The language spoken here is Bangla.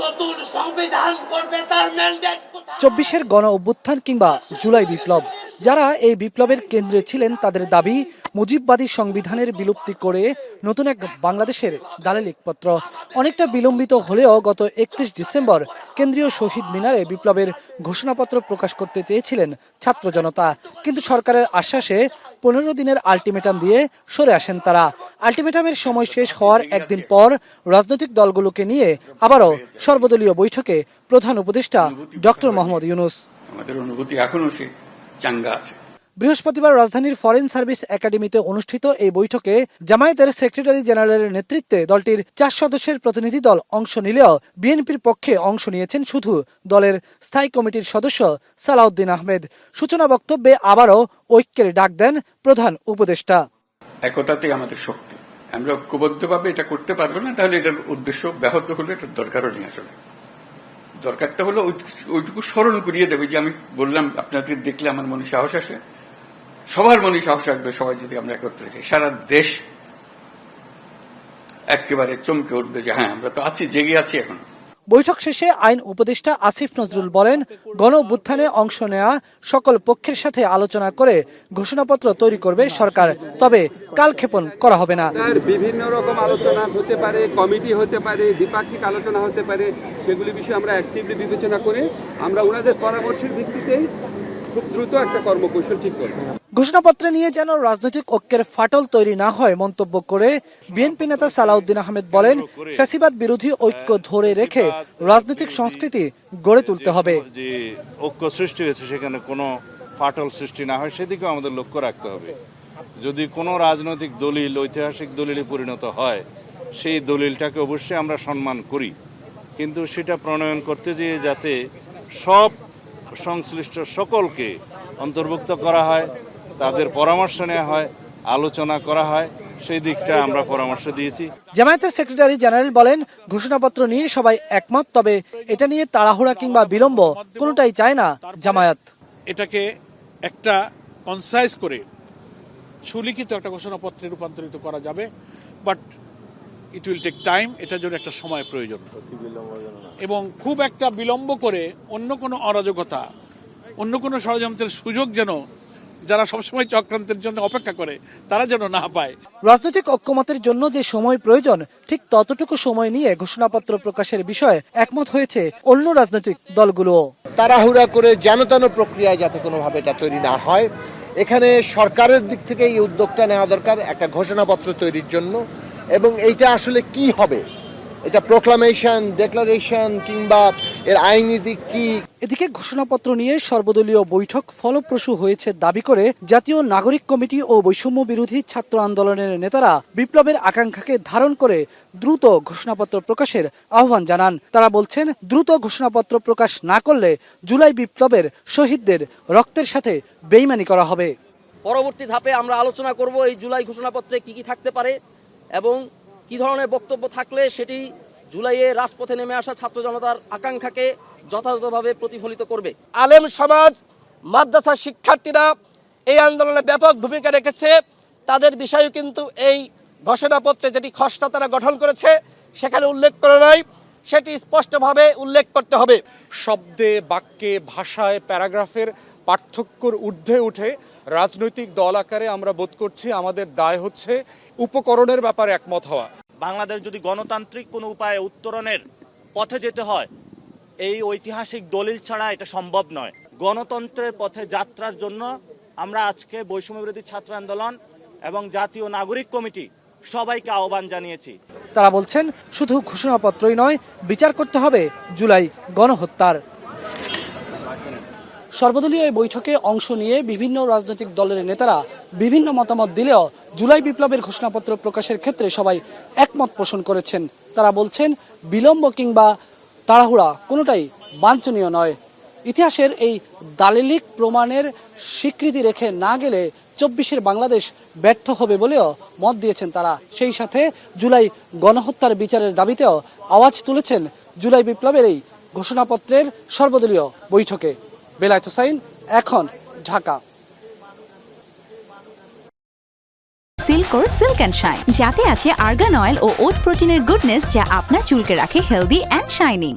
নতুন সংবিধান করবে তার ম্যান্ডেট। ২৪-এর গণ অভ্যুত্থান কিংবা জুলাই বিপ্লব, যারা এই বিপ্লবের কেন্দ্রে ছিলেন তাদের দাবি মুজিববাদী সংবিধানের বিলুপ্তি করে নতুন এক বাংলাদেশের দালিলিকপত্র। অনেকটা বিলম্বিত হলেও গত ৩১ ডিসেম্বর কেন্দ্রীয় শহীদ মিনারে বিপ্লবের ঘোষণাপত্র প্রকাশ করতে চেয়েছিলেন ছাত্র জনতা, কিন্তু সরকারের আশ্বাসে ১৫ দিনের আলটিমেটাম দিয়ে সরে আসেন তারা। আলটিমেটামের সময় শেষ হওয়ার একদিন পর রাজনৈতিক দলগুলোকে নিয়ে আবারও সর্বদলীয় বৈঠকে প্রধান উপদেষ্টা ডক্টর মোহাম্মদ ইউনূস। আমাদের অনুভূতি এখনো সে চাঙ্গা আছে। বৃহস্পতিবার রাজধানীর ফরেন সার্ভিস একাডেমিতে অনুষ্ঠিত এই বৈঠকে জামায়াতের সেক্রেটারি জেনারেলের নেতৃত্বে দলটির ৪ সদস্যের প্রতিনিধি দল অংশ নিলেও বিএনপির পক্ষে অংশ নিয়েছেন শুধু দলের স্থায়ী কমিটির সদস্য সালাউদ্দিন আহমেদ। সূচনা বক্তব্যে আবারও ঐক্যের ডাক দেন প্রধান উপদেষ্টা। একতাতেই আমাদের শক্তি, আমরা ঐক্যবদ্ধভাবে এটা করতে পারবো না, তাহলে এটার উদ্দেশ্য ব্যাহত হলে এটার দরকারও নেই। আসলে দরকারটা হলো ওইটুকু স্মরণ করিয়ে দেবে যে আমি বললাম আপনাদের দেখলে আমার মনে সাহস আসে, সবার মনে সাহস আসবে সবাই যদি আমরা একত্রে যাই, সারা দেশ একেবারে চমকে উঠবে যে হ্যাঁ আমরা তো আছি, জেগে আছি এখন। বৈঠক শেষে আইন উপদেষ্টা আসিফ নজরুল বলেন, গণ অভ্যুত্থানে অংশ নেওয়া সকল পক্ষের সাথে আলোচনা করে ঘোষণাপত্র তৈরি করবে সরকার, তবে কালক্ষেপণ করা হবে না। বিভিন্ন রকম আলোচনা হতে পারে, কমিটি হতে পারে, দ্বিপাক্ষিক আলোচনা হতে পারে, সেগুলি বিষয়ে আমরা অ্যাক্টিভলি বিবেচনা করে আমরা ওনাদের পরামর্শের ভিত্তিতেই খুব দ্রুত একটা কর্মকৌশল ঠিক করব। ঘোষণাপত্রে নিয়ে যেন রাজনৈতিক ঐক্যের ফাটল তৈরি না হয় মন্তব্য করে বিএনপি নেতা সালাউদ্দিন আহমেদ বলেন, ফ্যাসিবাদ বিরোধী ঐক্য ধরে রেখে রাজনৈতিক সংস্কৃতি গড়ে তুলতে হবে। যে ঐক্য সৃষ্টি হয়েছে সেখানে কোনো ফাটল সৃষ্টি না হয় সেদিকেও আমাদের লক্ষ্য রাখতে হবে। যদি কোনো রাজনৈতিক দলিল ঐতিহাসিক দলিলে পরিণত হয় সেই দলিলটাকে অবশ্যই আমরা সম্মান করি, কিন্তু সেটা প্রণয়ন করতে যেয়ে যাতে সব সংশ্লিষ্ট সকলকে অন্তর্ভুক্ত করা হয়, তাদের পরামর্শ নেওয়া হয়, আলোচনা করা হয়, সেই দিকটা আমরা পরামর্শ দিয়েছি। জামায়াতের সেক্রেটারি জেনারেল বলেন, ঘোষণাপত্র নিয়ে সবাই একমত, তবে এটা নিয়ে তাড়াহুড়া কিংবা বিলম্ব কোনোটাই চায় না জামায়াত। এটাকে একটা কনসাইজ করে সুলিখিত একটা ঘোষণাপত্রে রূপান্তরিত করা যাবে, but it will take time. এটার জন্য একটা সময় প্রয়োজন এবং খুব একটা বিলম্ব করে অন্য কোনো অরাজকতা, অন্য কোনো ষড়যন্ত্রের সুযোগ যেন যারা সবসময় চক্রান্তের জন্য অপেক্ষা করে তারা যেন না পায়। রাজনৈতিক ঐক্যমতের জন্য যে সময় প্রয়োজন ঠিক ততটুকু সময় নিয়ে ঘোষণাপত্র প্রকাশের বিষয়ে একমত হয়েছে অন্য রাজনৈতিক দলগুলো। তাড়াহুড়া করে যেন প্রক্রিয়ায় যাতে কোনোভাবে এটা তৈরি না হয়, এখানে সরকারের দিক থেকে এই উদ্যোগটা নেওয়া দরকার একটা ঘোষণাপত্র তৈরির জন্য। এবং এইটা আসলে কি হবে, এটা প্রোক্লামেশন, ডিক্লারেশন কিংবা এর আইনি দিক কি। এদিকে ঘোষণাপত্র নিয়ে সর্বদলীয় বৈঠক ফলপ্রসূ হয়েছে দাবি করে জাতীয় নাগরিক কমিটি ও বৈষম্য বিরোধী ছাত্র আন্দোলনের নেতারা বিপ্লবের আকাঙ্ক্ষাকে ধারণ করে দ্রুত ঘোষণাপত্র প্রকাশের আহ্বান জানান। তারা বলছেন, দ্রুত ঘোষণাপত্র প্রকাশ না করলে জুলাই বিপ্লবের শহীদদের রক্তের সাথে বেইমানি করা হবে। পরবর্তী ধাপে আমরা আলোচনা করব এই জুলাই ঘোষণাপত্রে কি কি থাকতে পারে এবং কি ধরনের বক্তব্য থাকলে সেটি জুলাইয়ে রাজপথে নেমে আসা ছাত্র জনতার আকাঙ্ক্ষাকে যথাযথভাবে প্রতিফলিত করবে। আলেম সমাজ, মাদ্রাসা শিক্ষার্থীরা এই আন্দোলনে ব্যাপক ভূমিকা রেখেছে। তাদের বিষয়েও কিন্তু এই ঘোষণাপত্রে যেটি খসড়া তারা গঠন করেছে সেখানে উল্লেখ করে নাই, সেটি স্পষ্টভাবে উল্লেখ করতে হবে। শব্দে, বাক্যে, ভাষায়, প্যারাগ্রাফের পার্থক্যর ঊর্ধ্বে উঠে রাজনৈতিক দল আকারে আমরা বোধ করছি আমাদের দায় হচ্ছে উপকরণের ব্যাপারে একমত হওয়া। বাংলাদেশ যদি গণতান্ত্রিক কোনো উপায়ে উত্তরণের পথে যেতে হয়, এই ঐতিহাসিক দলিল ছাড়া এটা সম্ভব নয়। গণতন্ত্রের পথে যাত্রার জন্য আমরা আজকে বৈষম্য বিরোধী ছাত্র আন্দোলন এবং জাতীয় নাগরিক কমিটি সবাইকে আহ্বান জানিয়েছি। তারা বলছেন, শুধু ঘোষণাপত্রই নয়, বিচার করতে হবে জুলাই গণহত্যার। সর্বদলীয় এই বৈঠকে অংশ নিয়ে বিভিন্ন রাজনৈতিক দলের নেতারা বিভিন্ন মতামত দিলেও জুলাই বিপ্লবের ঘোষণাপত্র প্রকাশের ক্ষেত্রে সবাই একমত পোষণ করেছেন। তারা বলছেন, বিলম্ব কিংবা তাড়াহুড়া কোনোটাই বাঞ্ছনীয় নয়। ইতিহাসের এই দালিলিক প্রমাণের স্বীকৃতি রেখে না গেলে ২৪-এর বাংলাদেশ ব্যর্থ হবে বলেও মত দিয়েছেন তারা। সেই সাথে জুলাই গণহত্যার বিচারের দাবিতেও আওয়াজ তুলেছেন জুলাই বিপ্লবের এই ঘোষণাপত্রের সর্বদলীয় বৈঠকে। বেলায়েত হোসাইন, এখন, ঢাকা। সিল্কোর সিল্ক অ্যান্ড শাইন, যাতে আছে আর্গান অয়েল ও ওট প্রোটিনের গুডনেস, যা আপনার চুলকে রাখে হেলদি অ্যান্ড শাইনিং।